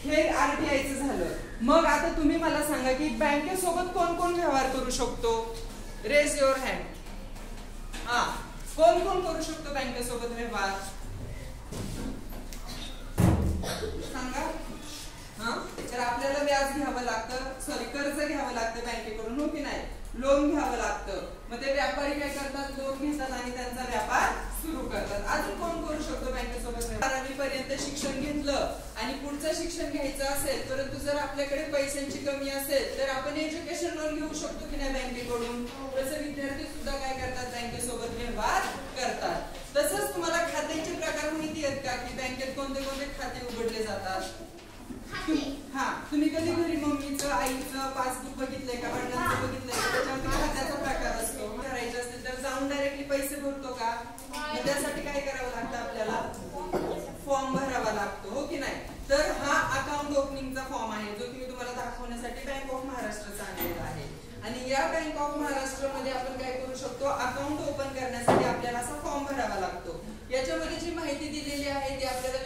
हे आरटीआयचं झालं. मग आता तुम्ही मला सांगा की बँकेसोबत कोण कोण व्यवहार करू शकतो? Raise your hand. हा, कोण कोण करू शकतो बँकेसोबत व्यवहार? सांगा. हा, तर आपल्याला व्याज घ्यावं लागतं, सॉरी कर्ज घ्यावं लागतं बँकेकडून, हो की नाही? लोन घ्यावं लागतं. मग ते व्यापारी काय करतात? लोन घेतात आणि त्यांचा व्यापार सुरू करतात. अजून कोण करू शकतो बँकेसोबत? 12वी पर्यंत शिक्षण घेतलं आणि पुढचं शिक्षण घ्यायचं असेल, परंतु जर आपल्याकडे पैशांची कमी असेल तर आपण एज्युकेशन लोन घेऊ शकतो की नाही बँकेकडून? तसं विद्यार्थी सुद्धा काय करतात? बँकेसोबत व्यवहार करतात. तसंच तुम्हाला खात्याचे प्रकार माहिती आहेत का की बँकेत कोणते कोणते खाते उघडले जातात? हा, तुम्ही कधी घरी मम्मीचं आईचं पासबुक बघितलंय का? वडिलांचं बघितलंय का? त्याच्यावरती खात्याचा प्रकार असतो. करायचं असेल तर जाऊन डायरेक्टली पैसे भरतो का? त्यासाठी काय करावं लागतं? आपल्याला फॉर्म भरावा लागतो, हो की नाही? तर हा अकाउंट ओपनिंगचा फॉर्म आहे जो की मी तुम्हाला दाखवण्यासाठी बँक ऑफ महाराष्ट्रचा आणलेला आहे. आणि या बँक ऑफ महाराष्ट्र मध्ये आपण काय करू शकतो? अकाउंट ओपन करण्यासाठी आपल्याला असा फॉर्म भरावा लागतो. याच्यामध्ये जी माहिती दिलेली आहे ती आपल्याला